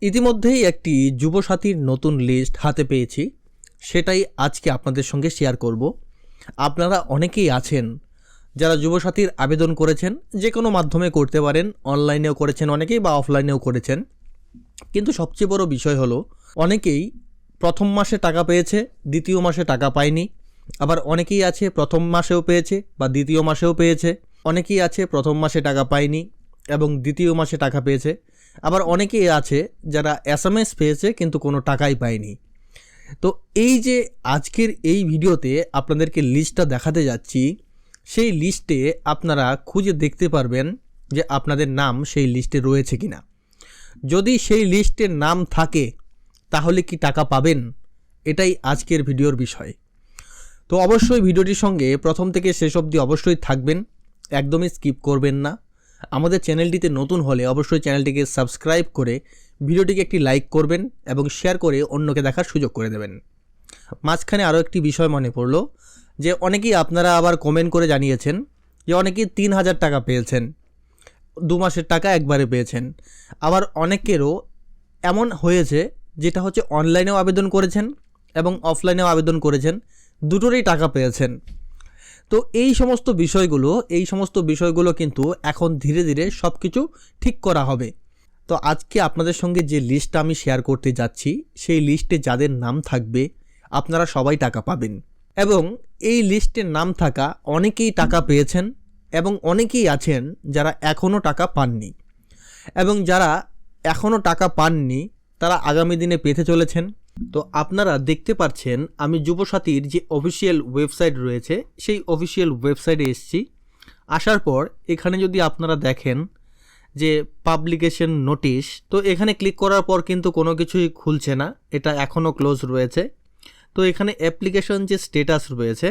ইতিমধ্যেই একটি যুবসাথীর নতুন লিস্ট হাতে পেয়েছি, সেটাই আজকে আপনাদের সঙ্গে শেয়ার করব। আপনারা অনেকেই আছেন যারা যুবসাথীর আবেদন করেছেন, যে কোনো মাধ্যমে করতে পারেন, অনলাইনেও করেছেন অনেকেই বা অফলাইনেও করেছেন। কিন্তু সবচেয়ে বড় বিষয় হলো অনেকেই প্রথম মাসে টাকা পেয়েছে, দ্বিতীয় মাসে টাকা পায়নি। আবার অনেকেই আছে প্রথম মাসেও পেয়েছে বা দ্বিতীয় মাসেও পেয়েছে। অনেকেই আছে প্রথম মাসে টাকা পায়নি এবং দ্বিতীয় মাসে টাকা পেয়েছে। আবার অনেকেই আছে যারা এসএমএস পেয়েছে কিন্তু কোনো টাকাই পায়নি। তো এই যে আজকের এই ভিডিওতে আপনাদেরকে লিস্টটা দেখাতে যাচ্ছি, সেই লিস্টে আপনারা খুঁজে দেখতে পারবেন যে আপনাদের নাম সেই লিস্টে রয়েছে কিনা। যদি সেই লিস্টে নাম থাকে তাহলে কি টাকা পাবেন, এটাই আজকের ভিডিওর বিষয়। তো অবশ্যই ভিডিওটির সঙ্গে প্রথম থেকে শেষ অবধি অবশ্যই থাকবেন, একদমই স্কিপ করবেন না। আমাদের চ্যানেলটিতে নতুন হলে অবশ্যই চ্যানেলটিকে সাবস্ক্রাইব করে ভিডিওটিকে একটি লাইক করবেন এবং শেয়ার করে অন্যকে দেখার সুযোগ করে দেবেন। মাঝখানে আরও একটি বিষয় মনে পড়লো যে অনেকেই আপনারা আবার কমেন্ট করে জানিয়েছেন যে অনেকেই 3000 টাকা পেয়েছেন, 2 মাসের টাকা একবারে পেয়েছেন। আবার অনেকেরও এমন হয়েছে যেটা হচ্ছে অনলাইনেও আবেদন করেছেন এবং অফলাইনেও আবেদন করেছেন, দুটোরই টাকা পেয়েছেন। তো এই সমস্ত বিষয়গুলো কিন্তু এখন ধীরে ধীরে সব কিছু ঠিক করা হবে। তো আজকে আপনাদের সঙ্গে যে লিস্টটা আমি শেয়ার করতে যাচ্ছি, সেই লিস্টে যাদের নাম থাকবে আপনারা সবাই টাকা পাবেন। এবং এই লিস্টে নাম থাকা অনেকেই টাকা পেয়েছেন এবং অনেকেই আছেন যারা এখনও টাকা পাননি, এবং যারা এখনও টাকা পাননি তারা আগামী দিনে পেতে চলেছেন। তো আপনারা দেখতে পাচ্ছেন আমি যুবসাথীর যে অফিসিয়াল ওয়েবসাইট রয়েছে সেই অফিসিয়াল ওয়েবসাইটে এসেছি। আসার পর এখানে যদি আপনারা দেখেন যে পাবলিকেশন নোটিশ, তো এখানে ক্লিক করার পর কিন্তু কোনো কিছুই খুলছে না, এটা এখনও ক্লোজ রয়েছে। তো এখানে অ্যাপ্লিকেশন যে স্ট্যাটাস রয়েছে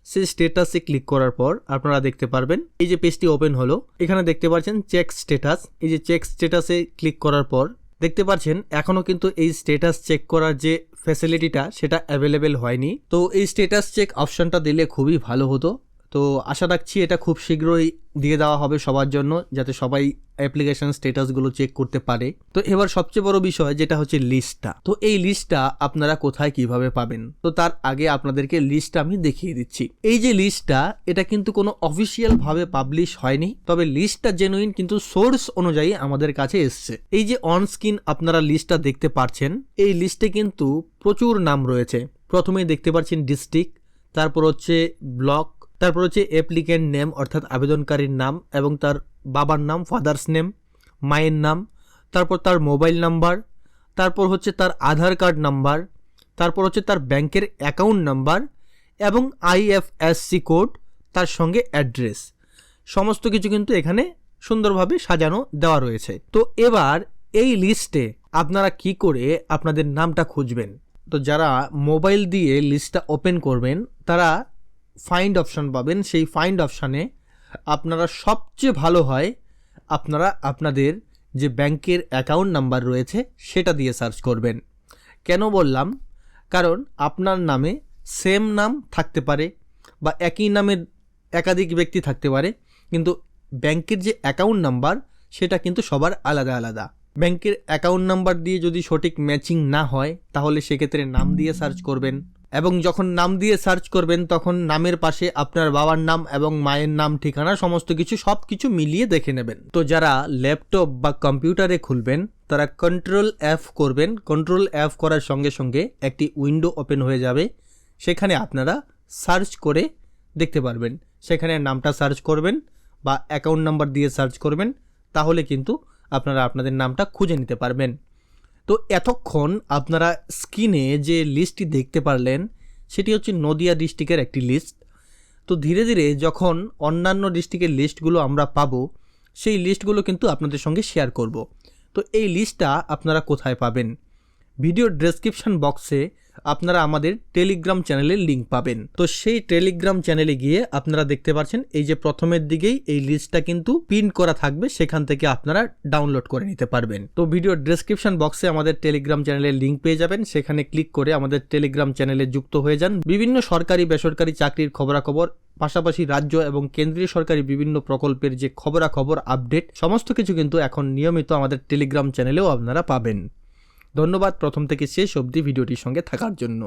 সেই স্ট্যাটাসে ক্লিক করার পর আপনারা দেখতে পারবেন এই যে পেজটি ওপেন হলো, এখানে দেখতে পাচ্ছেন চেক স্ট্যাটাস। এই যে চেক স্ট্যাটাসে ক্লিক করার পর দেখতে পাচ্ছেন এখনও কিন্তু এই স্ট্যাটাস চেক করার যে ফ্যাসিলিটিটা সেটা অ্যাভেলেবেল হয়নি। তো এই স্ট্যাটাস চেক অপশনটা দিলে খুবই ভালো হতো। তো আশা রাখছি এটা খুব শীঘ্রই দিয়ে দেওয়া হবে সবার জন্য, যাতে সবাই অ্যাপ্লিকেশন স্ট্যাটাসগুলো চেক করতে পারে। তো এবার সবচেয়ে বড় বিষয় যেটা হচ্ছে লিস্টটা। তো এই লিস্টটা আপনারা কোথায় কিভাবে পাবেন, তো তার আগে আপনাদেরকে লিস্টটা আমি দেখিয়ে দিচ্ছি। এই যে লিস্টটা, এটা কিন্তু কোনো অফিসিয়াল ভাবে পাবলিশ হয়নি, তবে লিস্টটা জেনুইন কিন্তু সোর্স অনুযায়ী আমাদের কাছে এসছে। এই যে অন স্ক্রিন আপনারা লিস্টটা দেখতে পাচ্ছেন, এই লিস্টে কিন্তু প্রচুর নাম রয়েছে। প্রথমেই দেখতে পাচ্ছেন ডিস্ট্রিক্ট, তারপর হচ্ছে ব্লক, তারপর হচ্ছে অ্যাপ্লিক্যান্ট নেম অর্থাৎ আবেদনকারীর নাম এবং তার বাবার নাম, ফাদার্স নেম, মায়ের নাম, তারপর তার মোবাইল নাম্বার, তারপর হচ্ছে তার আধার কার্ড নাম্বার, তারপর হচ্ছে তার ব্যাংকের অ্যাকাউন্ট নাম্বার এবং আইএফএসসি কোড, তার সঙ্গে অ্যাড্রেস, সমস্ত কিছু কিন্তু এখানে সুন্দরভাবে সাজানো দেওয়া রয়েছে। তো এবার এই লিস্টে আপনারা কি করে আপনাদের নামটা খুঁজবেন, তো যারা মোবাইল দিয়ে লিস্টটা ওপেন করবেন তারা ফাইন্ড অপশান পাবেন। সেই ফাইন্ড অপশানে আপনারা সবচেয়ে ভালো হয় আপনারা আপনাদের যে ব্যাংকের অ্যাকাউন্ট নাম্বার রয়েছে সেটা দিয়ে সার্চ করবেন। কেন বললাম, কারণ আপনার নামে সেম নাম থাকতে পারে বা একই নামের একাধিক ব্যক্তি থাকতে পারে, কিন্তু ব্যাংকের যে অ্যাকাউন্ট নাম্বার সেটা কিন্তু সবার আলাদা আলাদা। ব্যাংকের অ্যাকাউন্ট নাম্বার দিয়ে যদি সঠিক ম্যাচিং না হয় তাহলে সেক্ষেত্রে নাম দিয়ে সার্চ করবেন, এবং যখন নাম দিয়ে সার্চ করবেন তখন নামের পাশে আপনার বাবার নাম এবং মায়ের নাম, ঠিকানা, সমস্ত কিছু সব কিছু মিলিয়ে দেখে নেবেন। তো যারা ল্যাপটপ বা কম্পিউটারে খুলবেন তারা কন্ট্রোল এফ করবেন। কন্ট্রোল এফ করার সঙ্গে সঙ্গে একটি উইন্ডো ওপেন হয়ে যাবে, সেখানে আপনারা সার্চ করে দেখতে পারবেন। সেখানে নামটা সার্চ করবেন বা অ্যাকাউন্ট নাম্বার দিয়ে সার্চ করবেন, তাহলে কিন্তু আপনারা আপনাদের নামটা খুঁজে নিতে পারবেন। তো এতক্ষণ আপনারা স্ক্রিনে যে লিস্টটি দেখতে পারলেন সেটি হচ্ছে নদিয়া ডিস্ট্রিক্টের একটি লিস্ট। তো ধীরে ধীরে যখন অন্যান্য ডিস্ট্রিক্টের লিস্টগুলো আমরা পাবো, সেই লিস্টগুলো কিন্তু আপনাদের সঙ্গে শেয়ার করব। তো এই লিস্টটা আপনারা কোথায় পাবেন, ভিডিওর ডেসক্রিপশন বক্সে আপনারা আমাদের টেলিগ্রাম চ্যানেলের লিঙ্ক পাবেন। তো সেই টেলিগ্রাম চ্যানেলে গিয়ে আপনারা দেখতে পাচ্ছেন এই যে প্রথমের দিকেই এই লিস্টটা কিন্তু পিন করা থাকবে, সেখান থেকে আপনারা ডাউনলোড করে নিতে পারবেন। তো ভিডিওর ডেসক্রিপশন বক্সে আমাদের টেলিগ্রাম চ্যানেলের লিঙ্ক পেয়ে যাবেন, সেখানে ক্লিক করে আমাদের টেলিগ্রাম চ্যানেলে যুক্ত হয়ে যান। বিভিন্ন সরকারি বেসরকারি চাকরির খবরাখবর, পাশাপাশি রাজ্য এবং কেন্দ্রীয় সরকারি বিভিন্ন প্রকল্পের যে খবরাখবর আপডেট, সমস্ত কিছু কিন্তু এখন নিয়মিত আমাদের টেলিগ্রাম চ্যানেলেও আপনারা পাবেন। ধন্যবাদ প্রথম থেকে শেষ অবধি ভিডিওটির সঙ্গে থাকার জন্য।